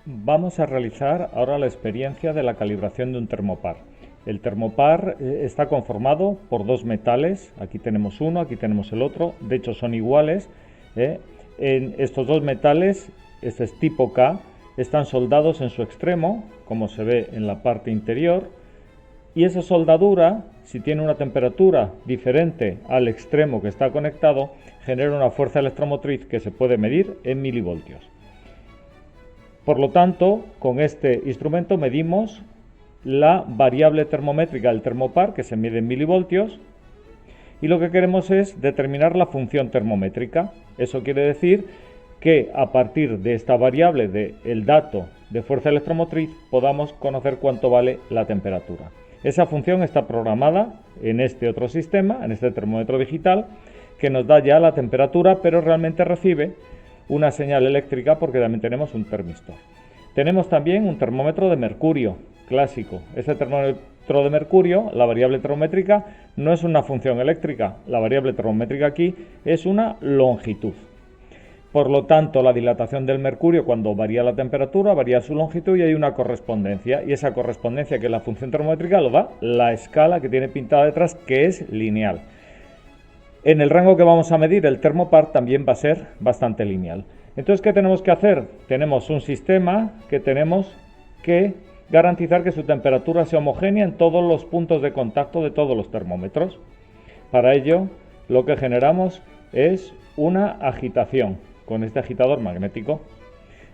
Vamos a realizar ahora la experiencia de la calibración de un termopar. El termopar está conformado por dos metales, aquí tenemos uno, aquí tenemos el otro, de hecho son iguales. En estos dos metales, este es tipo K, están soldados en su extremo, como se ve en la parte interior, y esa soldadura, si tiene una temperatura diferente al extremo que está conectado, genera una fuerza electromotriz que se puede medir en milivoltios. Por lo tanto, con este instrumento medimos la variable termométrica del termopar, que se mide en milivoltios, y lo que queremos es determinar la función termométrica. Eso quiere decir que a partir de esta variable del dato de fuerza electromotriz podamos conocer cuánto vale la temperatura. Esa función está programada en este otro sistema, en este termómetro digital, que nos da ya la temperatura, pero realmente recibe una señal eléctrica porque también tenemos un termistor. Tenemos también un termómetro de mercurio clásico. Este termómetro de mercurio, la variable termométrica, no es una función eléctrica. La variable termométrica aquí es una longitud. Por lo tanto, la dilatación del mercurio, cuando varía la temperatura, varía su longitud y hay una correspondencia. Y esa correspondencia, que es la función termométrica, lo da la escala que tiene pintada detrás, que es lineal. En el rango que vamos a medir, el termopar también va a ser bastante lineal. Entonces, ¿qué tenemos que hacer? Tenemos un sistema que tenemos que garantizar que su temperatura sea homogénea en todos los puntos de contacto de todos los termómetros. Para ello, lo que generamos es una agitación con este agitador magnético.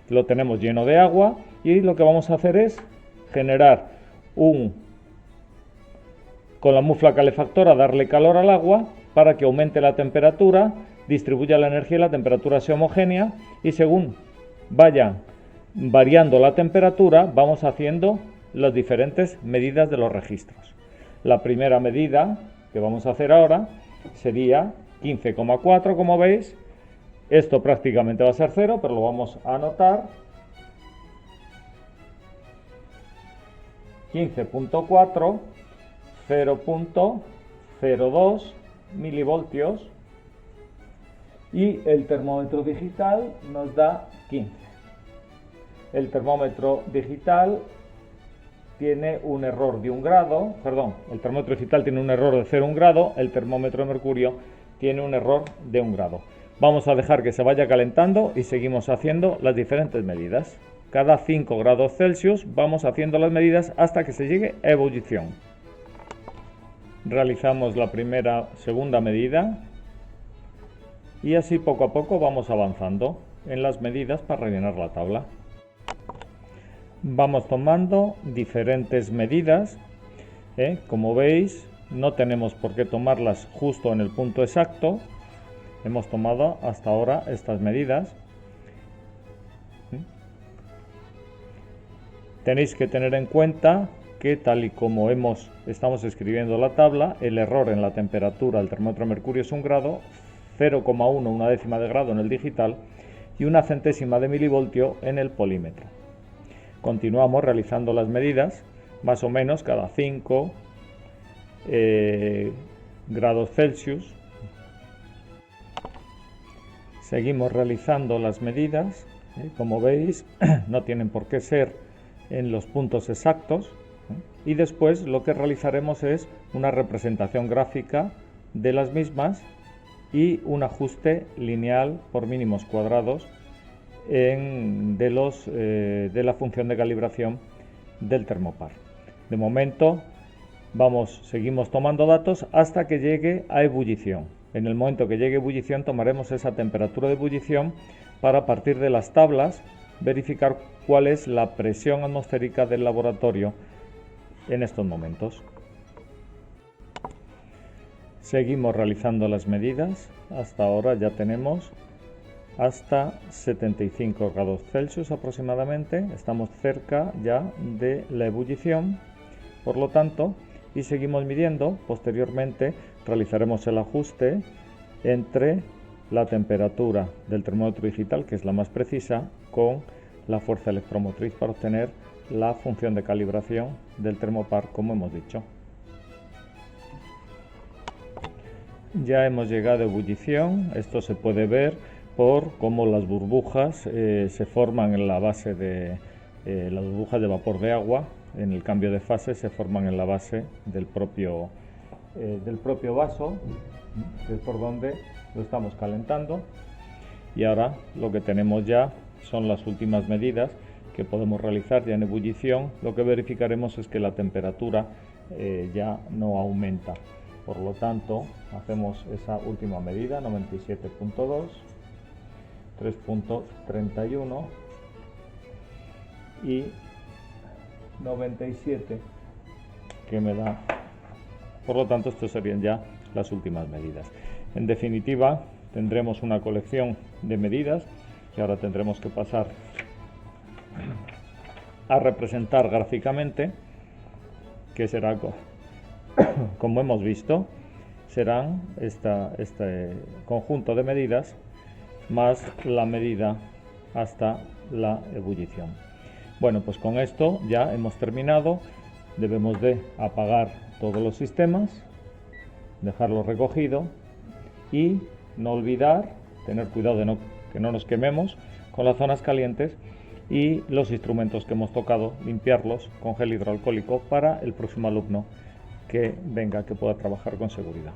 Lo tenemos lleno de agua y lo que vamos a hacer es generar con la mufla calefactora, darle calor al agua para que aumente la temperatura, distribuya la energía y la temperatura sea homogénea, y según vaya variando la temperatura vamos haciendo las diferentes medidas de los registros. La primera medida que vamos a hacer ahora sería 15,4, como veis. Esto prácticamente va a ser 0, pero lo vamos a anotar. 15.4, 0.02 milivoltios, y el termómetro digital nos da 15. El termómetro digital tiene un error de 1 grado, el termómetro digital tiene un error de 0,1 grado, el termómetro de mercurio tiene un error de 1 grado. Vamos a dejar que se vaya calentando y seguimos haciendo las diferentes medidas. Cada 5 grados Celsius vamos haciendo las medidas hasta que se llegue a ebullición. Realizamos la segunda medida y así poco a poco vamos avanzando en las medidas para rellenar la tabla. Vamos tomando diferentes medidas. Como veis, no tenemos por qué tomarlas justo en el punto exacto. Hemos tomado hasta ahora estas medidas. Tenéis que tener en cuenta que, tal y como estamos escribiendo la tabla, el error en la temperatura del termómetro de mercurio es 1 grado, 0,1, una décima de grado en el digital y una centésima de milivoltio en el polímetro. Continuamos realizando las medidas, más o menos cada 5 grados Celsius. Seguimos realizando las medidas. Como veis, no tienen por qué ser en los puntos exactos. Y después lo que realizaremos es una representación gráfica de las mismas y un ajuste lineal por mínimos cuadrados de la función de calibración del termopar. De momento seguimos tomando datos hasta que llegue a ebullición. En el momento que llegue a ebullición tomaremos esa temperatura de ebullición para, a partir de las tablas, verificar cuál es la presión atmosférica del laboratorio en estos momentos. Seguimos realizando las medidas. Hasta ahora ya tenemos hasta 75 grados Celsius aproximadamente. Estamos cerca ya de la ebullición, por lo tanto, y seguimos midiendo. Posteriormente realizaremos el ajuste entre la temperatura del termómetro digital, que es la más precisa, con la fuerza electromotriz para obtener la función de calibración del termopar, como hemos dicho. Ya hemos llegado a ebullición. Esto se puede ver por cómo las burbujas se forman en la base las burbujas de vapor de agua en el cambio de fase se forman en la base del propio vaso, que es por donde lo estamos calentando. Y ahora lo que tenemos ya son las últimas medidas que podemos realizar ya en ebullición. Lo que verificaremos es que la temperatura ya no aumenta. Por lo tanto, hacemos esa última medida, 97.2, 3.31 y 97, que me da. Por lo tanto, estas serían ya las últimas medidas. En definitiva, tendremos una colección de medidas que ahora tendremos que pasar a representar gráficamente, que será, como hemos visto, serán este conjunto de medidas más la medida hasta la ebullición. Bueno, pues con esto ya hemos terminado. Debemos de apagar todos los sistemas, dejarlo recogido y no olvidar, tener cuidado de que no nos quememos con las zonas calientes, y los instrumentos que hemos tocado, limpiarlos con gel hidroalcohólico para el próximo alumno que venga, que pueda trabajar con seguridad.